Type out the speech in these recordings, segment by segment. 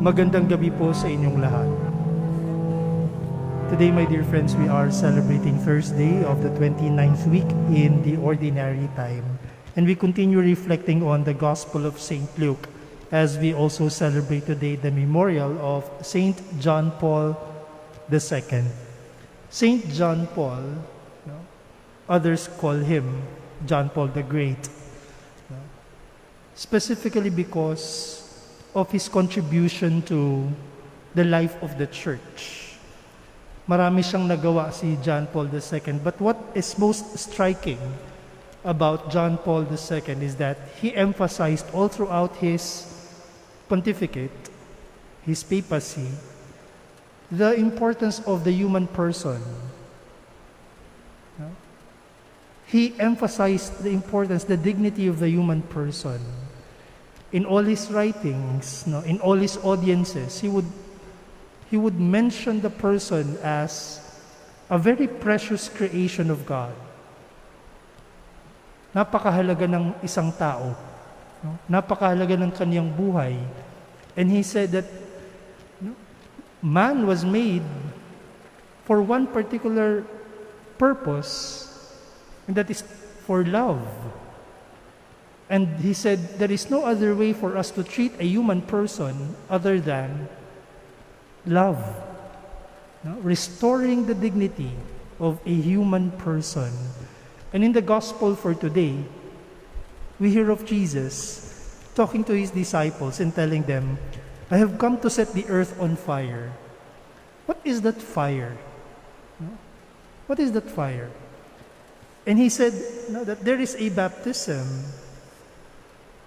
Magandang gabi po sa inyong lahat. Today, my dear friends, we are celebrating Thursday of the 29th week in the ordinary time. And we continue reflecting on the Gospel of St. Luke as we also celebrate today the memorial of St. John Paul II. St. John Paul, others call him John Paul the Great, specifically because of his contribution to the life of the church. Marami siyang nagawa si John Paul II. But what is most striking about John Paul II is that he emphasized all throughout his pontificate, his papacy, the importance of the human person. He emphasized the importance, the dignity of the human person. In all his writings, in all his audiences, he would mention the person as a very precious creation of God. Napakahalaga ng isang tao. Napakahalaga ng kaniyang buhay. And he said that man was made for one particular purpose, and that is for love. And he said, there is no other way for us to treat a human person other than love. Restoring the dignity of a human person. And in the gospel for today, we hear of Jesus talking to his disciples and telling them, I have come to set the earth on fire. What is that fire? What is that fire? And he said that there is a baptism.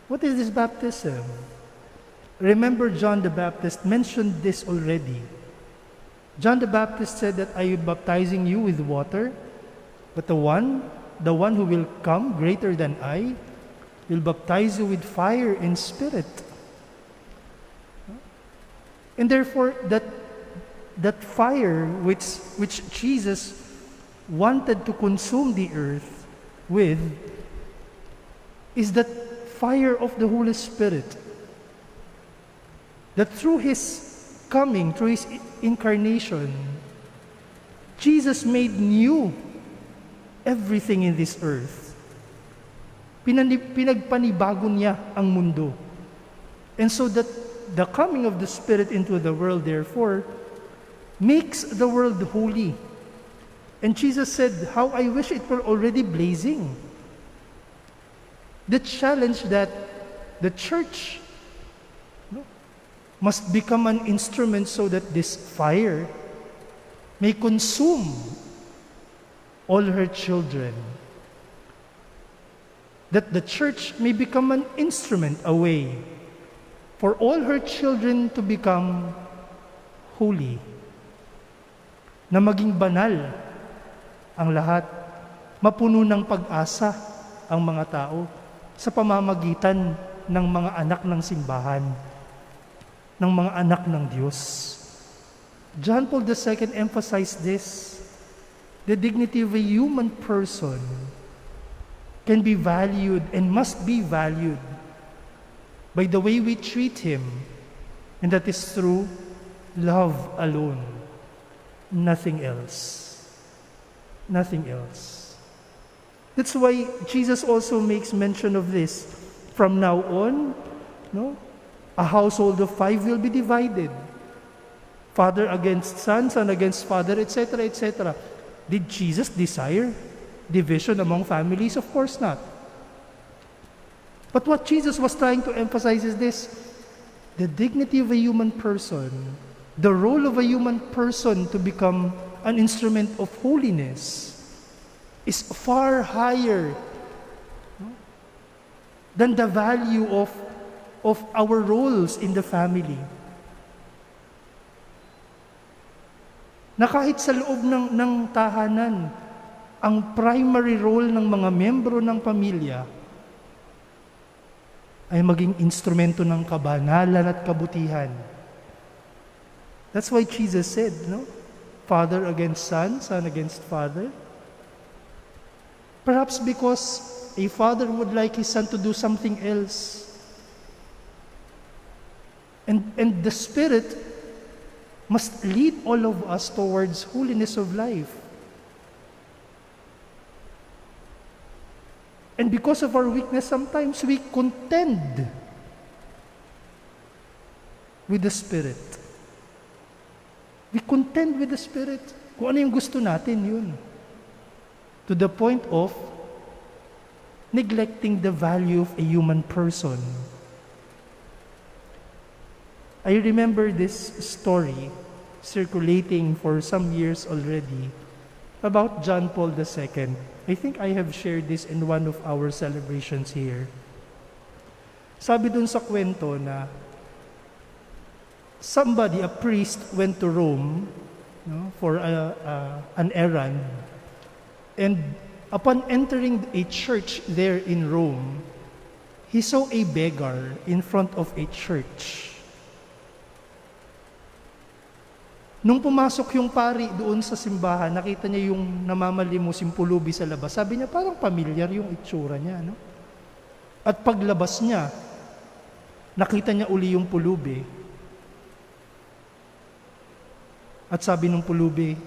What is this baptism? Remember, John the Baptist mentioned this already. John the Baptist said that I am baptizing you with water, but the one who will come greater than I will baptize you with fire and spirit. And therefore, that fire which Jesus wanted to consume the earth with is that fire of the Holy Spirit. That through His coming, through His incarnation, Jesus made new everything in this earth. Pinagpanibago niya ang mundo. And so that the coming of the Spirit into the world, therefore, makes the world holy. And Jesus said, how I wish it were already blazing. The challenge that the church must become an instrument so that this fire may consume all her children. That the church may become an instrument, a way for all her children to become holy. Na maging banal ang lahat, mapuno ng pag-asa ang mga tao sa pamamagitan ng mga anak ng simbahan, ng mga anak ng Diyos. John Paul II emphasized this. The dignity of a human person can be valued and must be valued by the way we treat him, and that is through love alone. Nothing else. Nothing else. That's why Jesus also makes mention of this. From now on, a household of 5 will be divided. Father against son, son against father, etc., etc. Did Jesus desire division among families? Of course not. But what Jesus was trying to emphasize is this: the dignity of a human person, the role of a human person to become an instrument of holiness is far higher than the value of our roles in the family. Na kahit sa loob ng tahanan, ang primary role ng mga membro ng pamilya ay maging instrumento ng kabanalan at kabutihan. That's why Jesus said, Father against son, son against father. Perhaps because a father would like his son to do something else. And the Spirit must lead all of us towards holiness of life. And because of our weakness, sometimes we contend with the Spirit. We contend with the Spirit. Kung ano yung gusto natin, yun. To the point of neglecting the value of a human person. I remember this story circulating for some years already about John Paul II. I think I have shared this in one of our celebrations here. Sabi dun sa kwento na a priest went to Rome, for an errand. And upon entering a church there in Rome, he saw a beggar in front of a church. Nung pumasok yung pari doon sa simbahan, nakita niya yung namamalimos, yung pulubi sa labas. Sabi niya, parang familiar yung itsura niya. No? At paglabas niya, nakita niya uli yung pulubi. At sabi ng pulubi,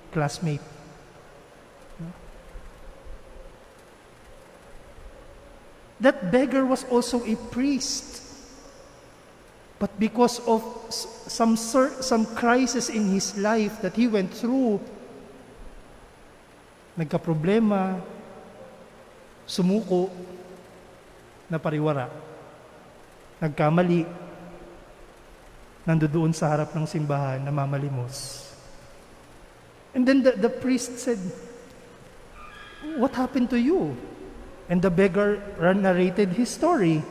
classmate. That beggar was also a priest. But because of some crisis in his life that he went through, nagka-problema, sumuko, napariwara, nagkamali, nandoon sa harap ng simbahan, namamalimos. And then the priest said, "What happened to you?" And the beggar narrated his story.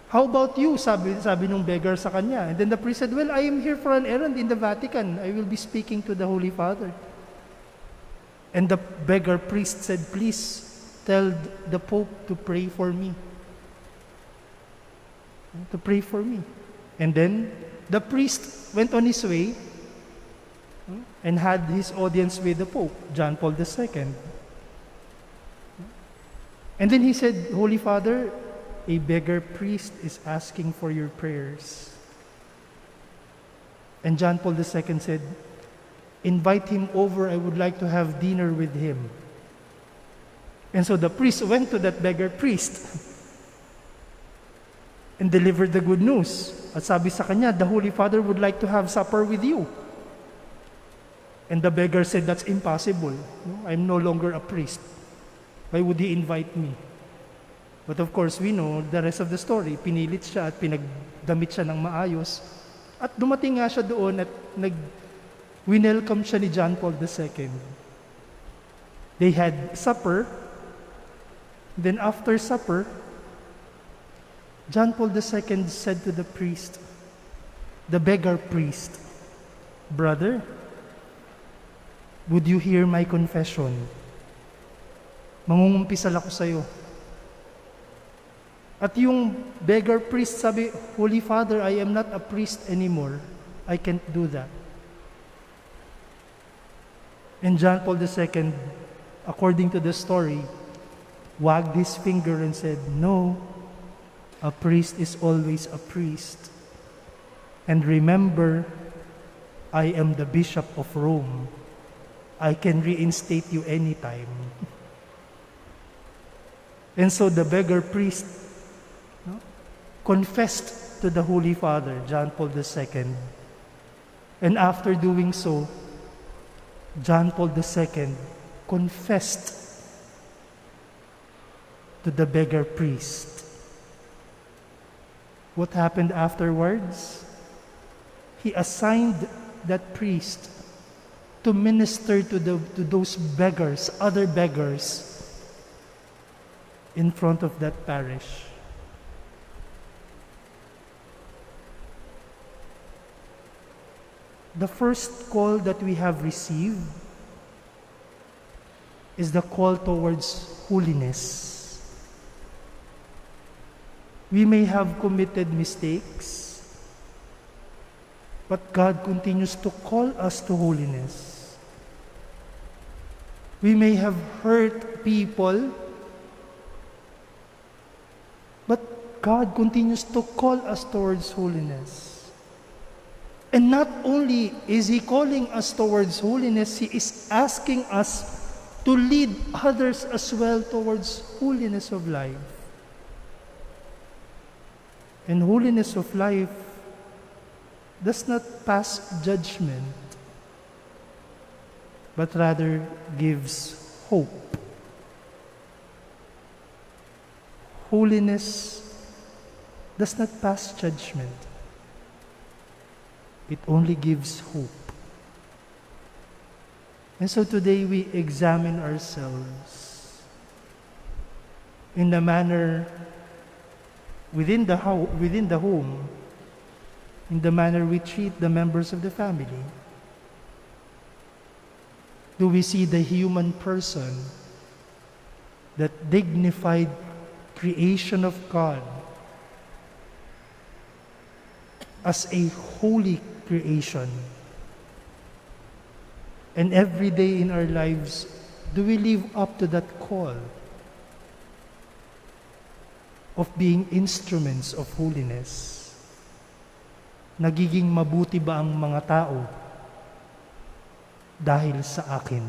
"How about you?" Sabi nung beggar sa kanya. And then the priest said, "Well, I am here for an errand in the Vatican. I will be speaking to the Holy Father." And the beggar priest said, "Please tell the Pope to pray for me." To pray for me. And then the priest went on his way and had his audience with the Pope, John Paul II. And then he said, "Holy Father, a beggar priest is asking for your prayers." And John Paul II said, "Invite him over, I would like to have dinner with him." And so the priest went to that beggar priest and delivered the good news. At sabi sa kanya, "The Holy Father would like to have supper with you." And the beggar said, "That's impossible. No, I'm no longer a priest. Why would he invite me?" But of course, we know the rest of the story. Pinilit siya at pinagdamit siya ng maayos. At dumating nga siya doon at winelcome siya ni John Paul II. They had supper. Then after supper, John Paul II said to the priest, the beggar priest, "Brother, would you hear my confession? Mangungumpisal ako sa'yo." At yung beggar priest sabi, "Holy Father, I am not a priest anymore. I can't do that." And John Paul II, according to the story, wagged his finger and said, "No, a priest is always a priest. And remember, I am the Bishop of Rome. I can reinstate you anytime." And so the beggar priest confessed to the Holy Father, John Paul II. And after doing so, John Paul II confessed to the beggar priest. What happened afterwards? He assigned that priest to minister to those beggars, other beggars, in front of that parish. The first call that we have received is the call towards holiness. We may have committed mistakes, but God continues to call us to holiness. We may have hurt people, but God continues to call us towards holiness. And not only is He calling us towards holiness, He is asking us to lead others as well towards holiness of life. And holiness of life does not pass judgment, but rather gives hope. Holiness does not pass judgment. It only gives hope. And so today we examine ourselves in the manner within the home, in the manner we treat the members of the family. Do we see the human person, that dignified creation of God, as a holy creation? And every day in our lives, do we live up to that call of being instruments of holiness? Nagiging mabuti ba ang mga tao dahil sa akin?